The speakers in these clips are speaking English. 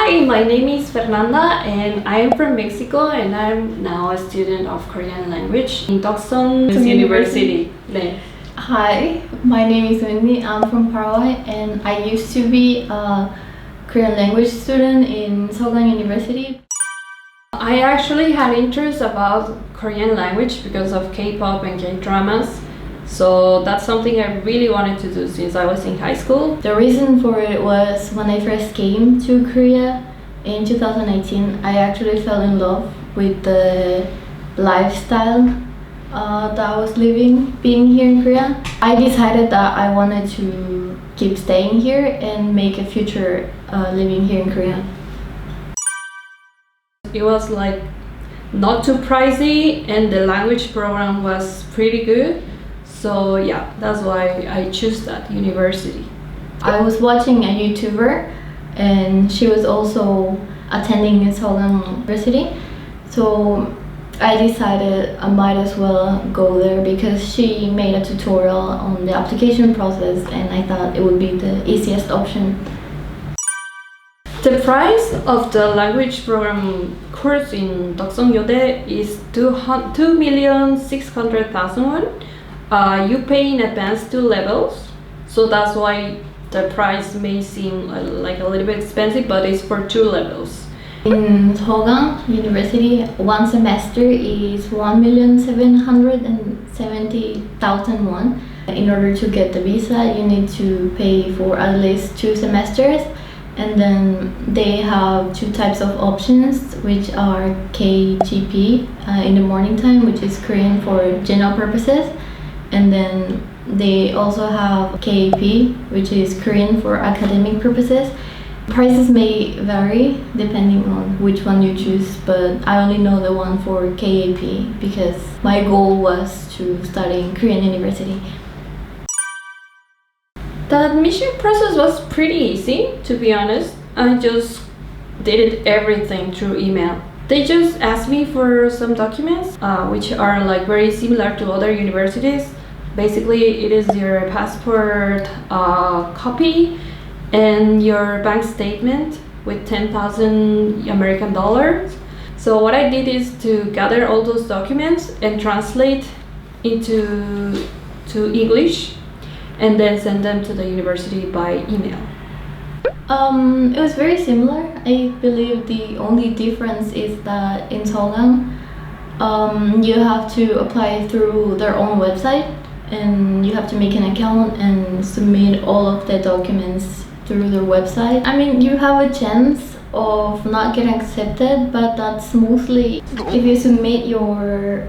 Hi, my name is Fernanda and I am from Mexico and I'm now a student of Korean language in Doksan University. 네. Hi, my name is Wendy. I'm from Paraguay and I used to be a Korean language student in Sogang University. I actually had interest about Korean language because of K-pop and K-dramas. So that's something I really wanted to do since I was in high school. The reason for it was when I first came to Korea in 2018, I actually fell in love with the lifestyle that I was living, being here in Korea. I decided that I wanted to keep staying here and make a future living here in Korea. It was like not too pricey and the language program was pretty good. So yeah, that's why I chose that university. I was watching a YouTuber and she was also attending Sogang University. So I decided I might as well go there because she made a tutorial on the application process and I thought it would be the easiest option. The price of the language program course in Dokseongyeode is 2,600,000 won. You pay in advance 2 levels, so that's why the price may seem like a little bit expensive, but it's for 2 levels. In Sogang University, one semester is 1,770,000 won. In order to get the visa, you need to pay for at least 2 semesters. And then they have 2 types of options, which are KGP in the morning time, which is Korean for general purposes. And then they also have KAP, which is Korean for academic purposes. Prices may vary depending on which one you choose, but I only know the one for KAP because my goal was to study in Korean university. The admission process was pretty easy, to be honest. I just did everything through email. They just asked me for some documents, which are like very similar to other universities. Basically, it is your passport copy and your bank statement with 10,000 American dollars. So what I did is to gather all those documents and translate into English and then send them to the university by email. It was very similar. I believe the only difference is that in Sogang, you have to apply through their own website and you have to make an account and submit all of the documents through their website. I mean, you have a chance of not getting accepted, but that's mostly if you submit your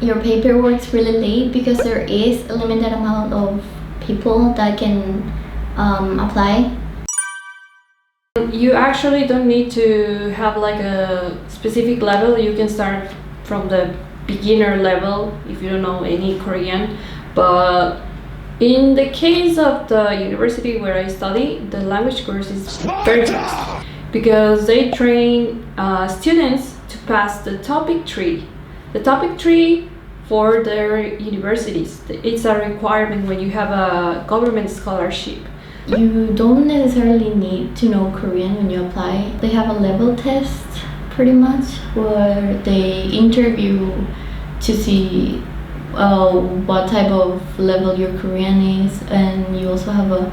paperwork really late because there is a limited amount of people that can apply. You actually don't need to have like a specific level. You can start from the beginner level if you don't know any Korean. But in the case of the university where I study, the language course is very fast because they train students to pass the topic 3. The topic 3 for their universities. It's a requirement when you have a government scholarship. You don't necessarily need to know Korean when you apply. They have a level test pretty much where they interview to see what type of level your Korean is, and you also have a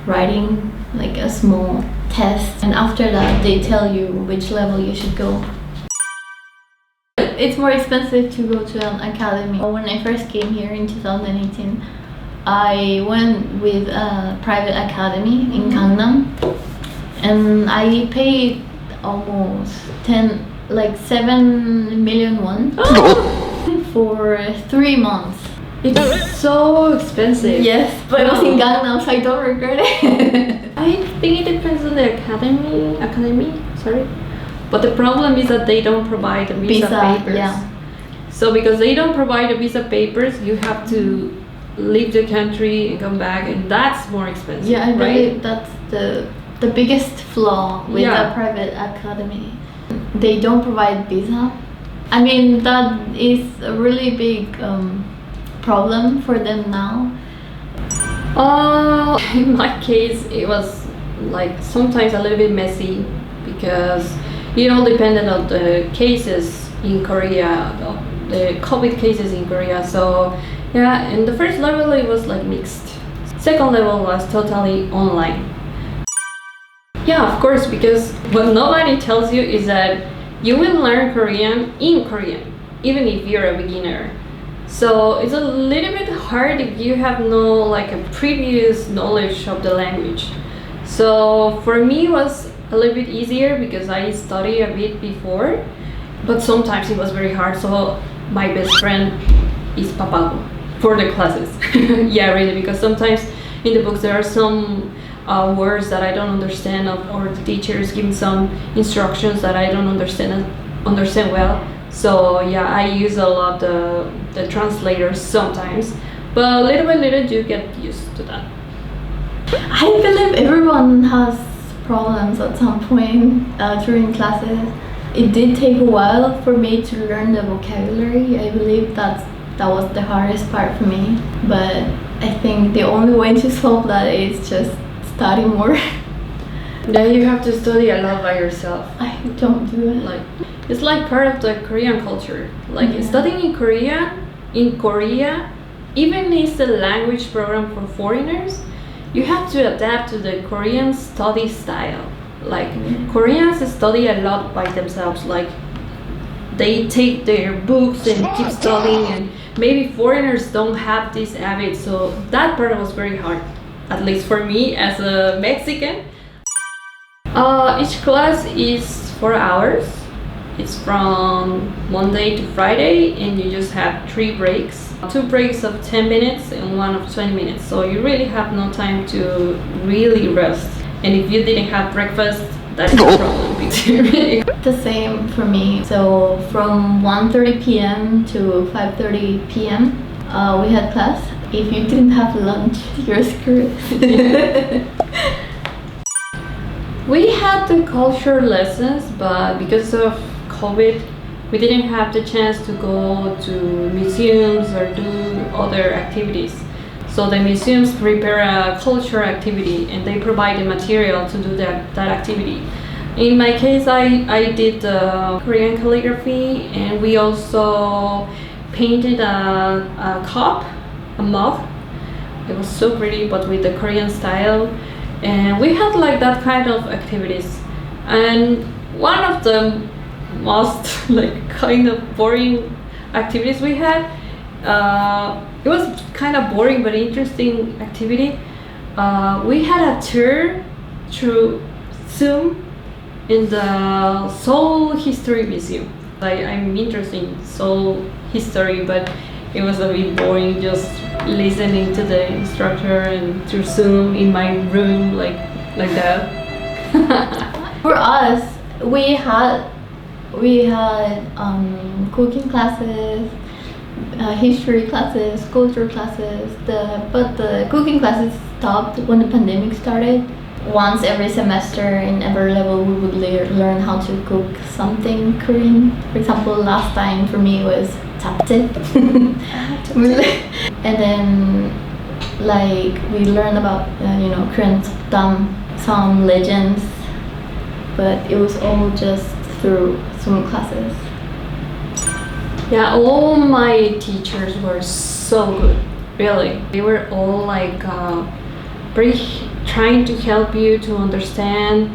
writing, like a small test, and after that they tell you which level you should go. It's more expensive to go to an academy. When I first came here in 2018, I went with a private academy in Gangnam and I paid almost 7 million won for 3 months. It's so expensive. Yes, but it was in Gangnam, so I don't regret it. I think it depends on the academy, sorry. But the problem is that they don't provide the visa papers. Yeah. So because they don't provide the visa papers, you have to leave the country and come back, and that's more expensive. Yeah, I right? believe that's the biggest flaw with a private academy. They don't provide visa. I mean, that is a really big problem for them now. In my case, it was like sometimes a little bit messy because it all depended on the cases in Korea, the COVID cases in Korea. So yeah, in the first level it was like mixed. Second level was totally online. Yeah, of course, because what nobody tells you is that you will learn Korean in Korean, even if you're a beginner. So it's a little bit hard if you have no like a previous knowledge of the language. So for me it was a little bit easier because I studied a bit before, but sometimes it was very hard. So my best friend is Papago for the classes. Yeah, really, because sometimes in the books there are some words that I don't understand, or the teacher is giving some instructions that I don't understand well. So yeah, I use a lot the translators sometimes, but little by little you get used to that. I believe everyone has problems at some point during classes. It did take a while for me to learn the vocabulary. I believe that was the hardest part for me, but I think the only way to solve that is just study more. Yeah, you have to study a lot by yourself. I don't do it. Like, it's like part of the Korean culture. Like studying in Korea, even it's the language program for foreigners, you have to adapt to the Korean study style. Like Koreans study a lot by themselves. Like they take their books and keep studying, and maybe foreigners don't have this habit. So that part was very hard, at least for me as a Mexican. Each class is 4 hours. It's from Monday to Friday, and you just have 3 breaks. 2 breaks of 10 minutes and 1 of 20 minutes. So you really have no time to really rest. And if you didn't have breakfast, that is a problem. The same for me. So from 1:30 p.m. to 5:30 p.m. We had class. If you didn't have lunch, you're screwed. We had the culture lessons, but because of COVID, we didn't have the chance to go to museums or do other activities. So the museums prepare a culture activity and they provide the material to do that activity. In my case, I did Korean calligraphy, and we also painted a cup, a mug. It was so pretty, but with the Korean style. And we had like that kind of activities. And one of the most like kind of boring activities we had, it was kind of boring but interesting activity. We had a tour through Zoom in the Seoul History Museum. I'm interested in Seoul history, but it was a bit boring just listening to the instructor and through Zoom in my room like that. For us, we had cooking classes, history classes, culture classes. But the cooking classes stopped when the pandemic started. Once every semester in every level we would learn how to cook something Korean. For example, last time for me was japchae. And then like we learned about Korean 속담, some legends, but it was all just through Zoom classes. Yeah, all my teachers were so good, really. They were all like very trying to help you to understand,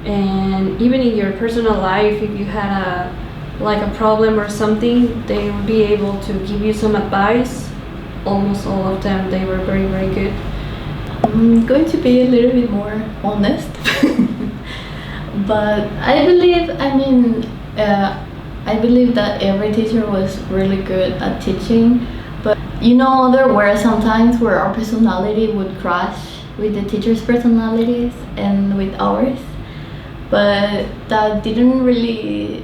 and even in your personal life, if you had a problem or something, they would be able to give you some advice. Almost all of them, they were very, very good. I'm going to be a little bit more honest, but I believe that every teacher was really good at teaching. But there were some times where our personality would clash with the teachers' personalities and with ours, but that didn't really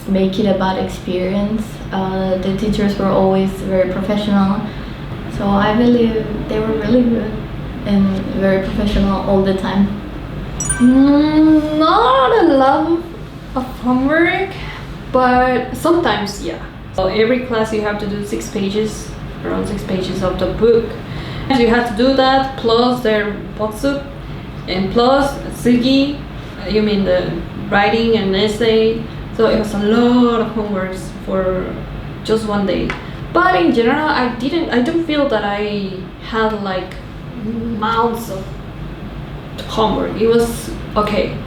make it a bad experience. The teachers were always very professional, so I believe they were really good and very professional all the time. Not a lot of homework, but sometimes, yeah. So every class you have to do 6 pages, around 6 pages of the book. You have to do that, plus their potsup, and plus 쓰기, You mean the writing an essay? So it was a lot of homeworks for just one day. But in general, I don't feel that I had like mounds of homework. It was okay.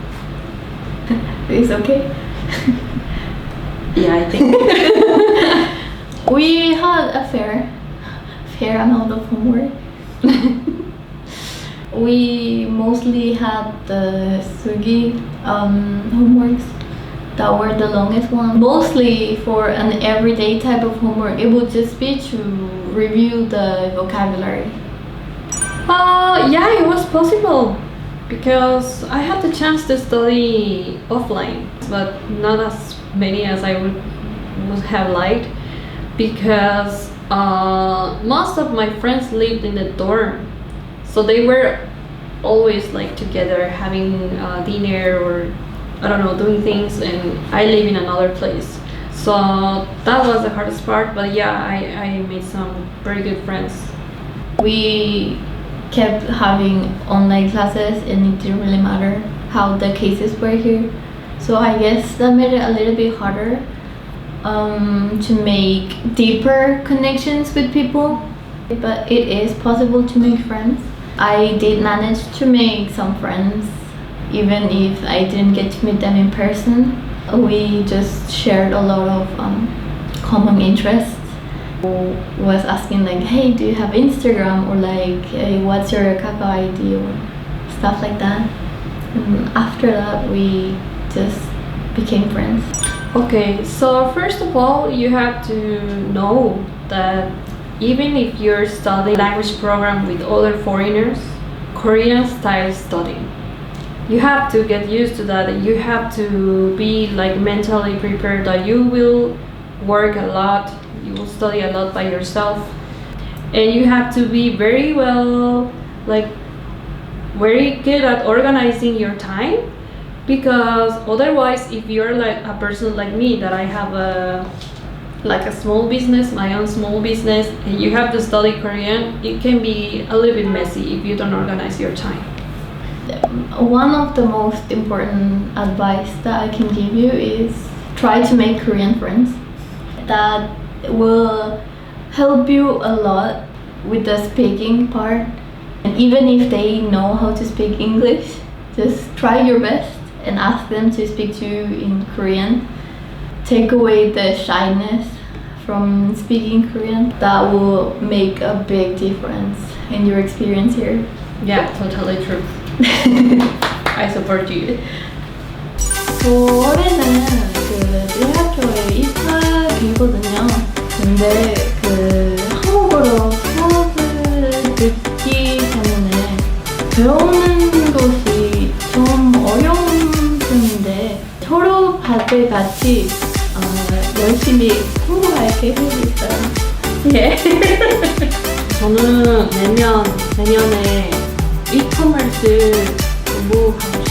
It's okay. Yeah, I think. We had a fair amount of homework. We mostly had the Sugi homeworks that were the longest one. Mostly for an everyday type of homework, it would just be to review the vocabulary. Yeah, it was possible because I had the chance to study offline, but not as many as I would have liked because most of my friends lived in the dorm, so they were always like together having dinner or I don't know, doing things, and I live in another place. So that was the hardest part, but yeah, I made some very good friends. We kept having online classes and it didn't really matter how the cases were here. So I guess that made it a little bit harder to make deeper connections with people. But it is possible to make friends. I did manage to make some friends even if I didn't get to meet them in person. We just shared a lot of common interests. Was asking like, hey, do you have Instagram, or like, hey, what's your Kakao ID, or stuff like that. And after that, we just became friends. Okay, so first of all, you have to know that even if you're studying language program with other foreigners, Korean style studying, you have to get used to that. You have to be like mentally prepared that you will work a lot, you will study a lot by yourself, and you have to be very good at organizing your time, because otherwise if you're like a person like me that I have a small business, my own small business, and you have to study Korean, it can be a little bit messy if you don't organize your time. One of the most important advice that I can give you is try to make Korean friends. That will help you a lot with the speaking part. And even if they know how to speak English, just try your best and ask them to speak to you in Korean. Take away the shyness from speaking Korean. That will make a big difference in your experience here. Yeah, totally true. I support you. 9월에는 대학교에 입학이거든요. 근데 한국어로 수업을 듣기 때문에 배우는 것이 좀 어려운 편인데 졸업할 때 같이 열심히 공부할 계획이 있어요. 예. 저는 내년에 이커머스 공부하고